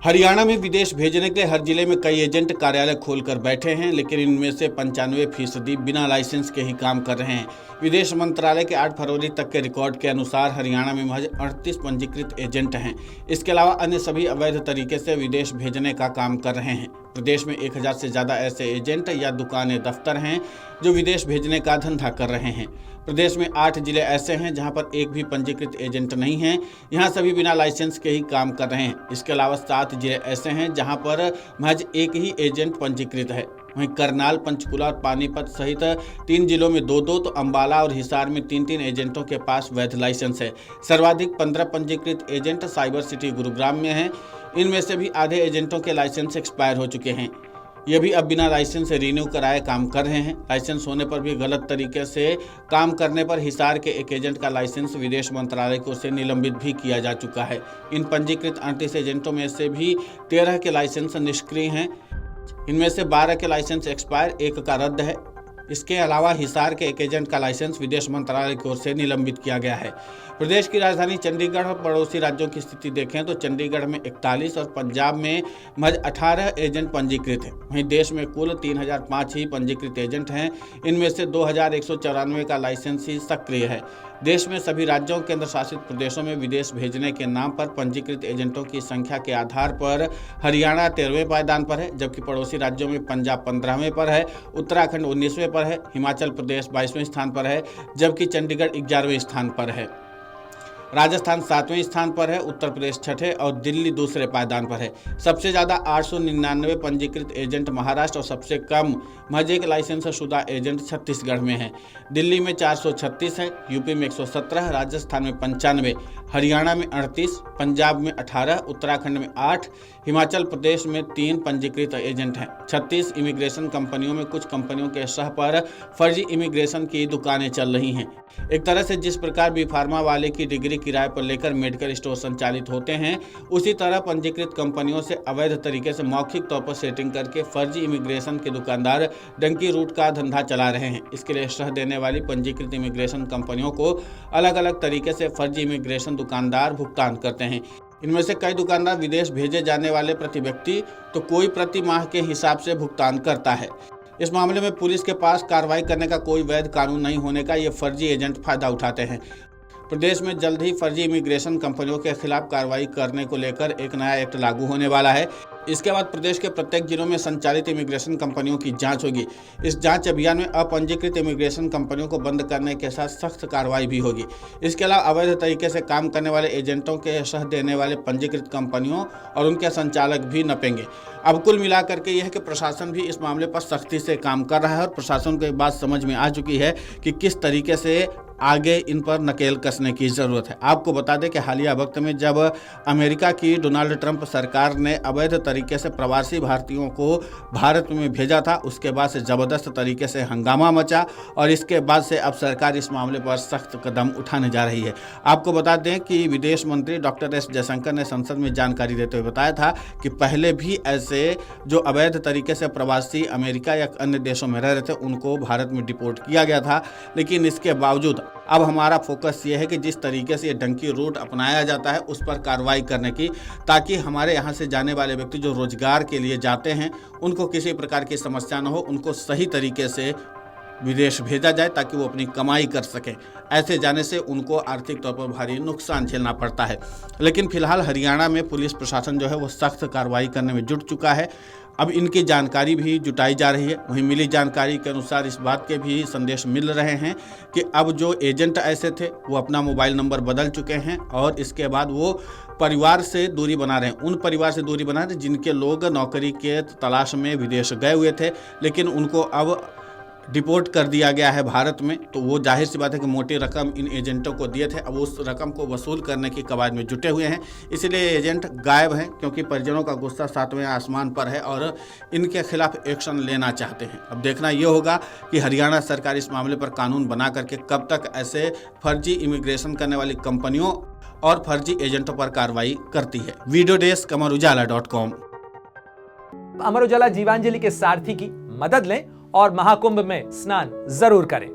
हरियाणा में विदेश भेजने के लिए हर जिले में कई एजेंट कार्यालय खोलकर बैठे हैं, लेकिन इनमें से 95% बिना लाइसेंस के ही काम कर रहे हैं। विदेश मंत्रालय के 8 फरवरी तक के रिकॉर्ड के अनुसार हरियाणा में महज 38 पंजीकृत एजेंट हैं। इसके अलावा अन्य सभी अवैध तरीके से विदेश भेजने का काम कर रहे हैं। प्रदेश में 1000 से ज़्यादा ऐसे एजेंट या दुकानें दफ्तर हैं जो विदेश भेजने का धंधा कर रहे हैं। प्रदेश में 8 जिले ऐसे हैं जहां पर एक भी पंजीकृत एजेंट नहीं है। यहां सभी बिना लाइसेंस के ही काम कर रहे हैं। इसके अलावा 7 जिले ऐसे हैं जहां पर महज एक ही एजेंट पंजीकृत है। वहीं करनाल, पंचकुला और पानीपत सहित 3 जिलों में 2-2, तो अंबाला और हिसार में 3-3 एजेंटों के पास वैध लाइसेंस है। सर्वाधिक 15 पंजीकृत एजेंट साइबर सिटी गुरुग्राम में हैं। इनमें से भी आधे एजेंटों के लाइसेंस एक्सपायर हो चुके हैं। ये भी अब बिना लाइसेंस से रिन्यू कराए काम कर रहे हैं। लाइसेंस होने पर भी गलत तरीके से काम करने पर हिसार के एक एजेंट का लाइसेंस विदेश मंत्रालय की ओर से निलंबित भी किया जा चुका है। इन पंजीकृत 38 एजेंटों में से भी 13 के लाइसेंस निष्क्रिय हैं। इनमें से 12 के लाइसेंस एक्सपायर, 1 का रद्द है। इसके अलावा हिसार के एक एजेंट का लाइसेंस विदेश मंत्रालय की ओर से निलंबित किया गया है। प्रदेश की राजधानी चंडीगढ़ और पड़ोसी राज्यों की स्थिति देखें तो चंडीगढ़ में 41 और पंजाब में महज 18 एजेंट पंजीकृत हैं। वहीं देश में कुल 3005 ही पंजीकृत एजेंट हैं। इनमें से 2194 का लाइसेंस ही सक्रिय है। देश में सभी राज्यों केंद्र शासित प्रदेशों में विदेश भेजने के नाम पर पंजीकृत एजेंटों की संख्या के आधार पर हरियाणा 13वें पायदान पर है, जबकि पड़ोसी राज्यों में पंजाब 15वें पर है, उत्तराखंड 19वें पर है, हिमाचल प्रदेश 22वें स्थान पर है, जबकि चंडीगढ़ 11वें स्थान पर है। राजस्थान 7वें स्थान पर है, उत्तर प्रदेश 6ठे और दिल्ली दूसरे पायदान पर है। सबसे ज़्यादा 899 पंजीकृत एजेंट महाराष्ट्र और सबसे कम महज एक लाइसेंस शुदा एजेंट छत्तीसगढ़ में है। दिल्ली में 436 है, यूपी में 117, राजस्थान में 95, हरियाणा में 38, पंजाब में 18, उत्तराखंड में 8, हिमाचल प्रदेश में 3 पंजीकृत एजेंट हैं। 36 इमिग्रेशन कंपनियों में कुछ कंपनियों के शह पर फर्जी इमिग्रेशन की दुकानें चल रही हैं। एक तरह से जिस प्रकार बी फार्मा वाले की डिग्री किराए पर लेकर मेडिकल स्टोर संचालित होते हैं, उसी तरह पंजीकृत कंपनियों से अवैध तरीके से मौखिक तौर पर सेटिंग करके फर्जी इमिग्रेशन के दुकानदार डंकी रूट का धंधा चला रहे हैं। इसके लिए शह देने वाली पंजीकृत इमिग्रेशन कंपनियों को अलग अलग तरीके से फर्जी इमिग्रेशन दुकानदार भुगतान करते हैं। इनमें से कई दुकानदार विदेश भेजे जाने वाले प्रति व्यक्ति तो कोई प्रति माह के हिसाब से भुगतान करता है। इस मामले में पुलिस के पास कार्रवाई करने का कोई वैध कानून नहीं होने का ये फर्जी एजेंट फायदा उठाते हैं। प्रदेश में जल्द ही फर्जी इमिग्रेशन कंपनियों के खिलाफ कार्रवाई करने को लेकर एक नया एक्ट लागू होने वाला है। इसके बाद प्रदेश के प्रत्येक जिलों में संचालित इमिग्रेशन कंपनियों की जांच होगी। इस जांच अभियान में अपंजीकृत इमिग्रेशन कंपनियों को बंद करने के साथ सख्त कार्रवाई भी होगी। इसके अलावा अवैध तरीके से काम करने वाले एजेंटों के शह देने वाले पंजीकृत कंपनियों और उनके संचालक भी नपेंगे। अब कुल मिलाकर के यह है कि प्रशासन भी इस मामले पर सख्ती से काम कर रहा है और प्रशासन को एक बात समझ में आ चुकी है कि किस तरीके से आगे इन पर नकेल कसने की ज़रूरत है। आपको बता दें कि हालिया वक्त में जब अमेरिका की डोनाल्ड ट्रंप सरकार ने अवैध तरीके से प्रवासी भारतीयों को भारत में भेजा था, उसके बाद से ज़बरदस्त तरीके से हंगामा मचा और इसके बाद से अब सरकार इस मामले पर सख्त कदम उठाने जा रही है। आपको बता दें कि विदेश मंत्री डॉक्टर एस जयशंकर ने संसद में जानकारी देते हुए बताया था कि पहले भी ऐसे जो अवैध तरीके से प्रवासी अमेरिका या अन्य देशों में रह रहे थे उनको भारत में डिपोर्ट किया गया था, लेकिन इसके बावजूद अब हमारा फोकस ये है कि जिस तरीके से ये डंकी रूट अपनाया जाता है उस पर कार्रवाई करने की, ताकि हमारे यहाँ से जाने वाले व्यक्ति जो रोजगार के लिए जाते हैं उनको किसी प्रकार की समस्या न हो, उनको सही तरीके से विदेश भेजा जाए ताकि वो अपनी कमाई कर सकें। ऐसे जाने से उनको आर्थिक तौर पर भारी नुकसान झेलना पड़ता है। लेकिन फिलहाल हरियाणा में पुलिस प्रशासन जो है वो सख्त कार्रवाई करने में जुट चुका है। अब इनकी जानकारी भी जुटाई जा रही है। वहीं मिली जानकारी के अनुसार इस बात के भी संदेश मिल रहे हैं कि अब जो एजेंट ऐसे थे वो अपना मोबाइल नंबर बदल चुके हैं और इसके बाद वो परिवार से दूरी बना रहे हैं। उन परिवार से दूरी बना रहे हैं जिनके लोग नौकरी के तलाश में विदेश गए हुए थे, लेकिन उनको अब डिपोर्ट कर दिया गया है भारत में। तो वो जाहिर सी बात है कि मोटी रकम इन एजेंटों को दिए थे, अब उस रकम को वसूल करने की कवायद में जुटे हुए हैं। इसलिए एजेंट गायब हैं क्योंकि परिजनों का गुस्सा 7वें आसमान पर है और इनके खिलाफ एक्शन लेना चाहते हैं। अब देखना ये होगा कि हरियाणा सरकार इस मामले पर कानून बना करके कब तक ऐसे फर्जी इमिग्रेशन करने वाली कंपनियों और फर्जी एजेंटों पर कार्रवाई करती है। Video desk अमरउजाला.com। अमर उजाला जीवांजलि के सारथी की मदद लें और महाकुंभ में स्नान जरूर करें।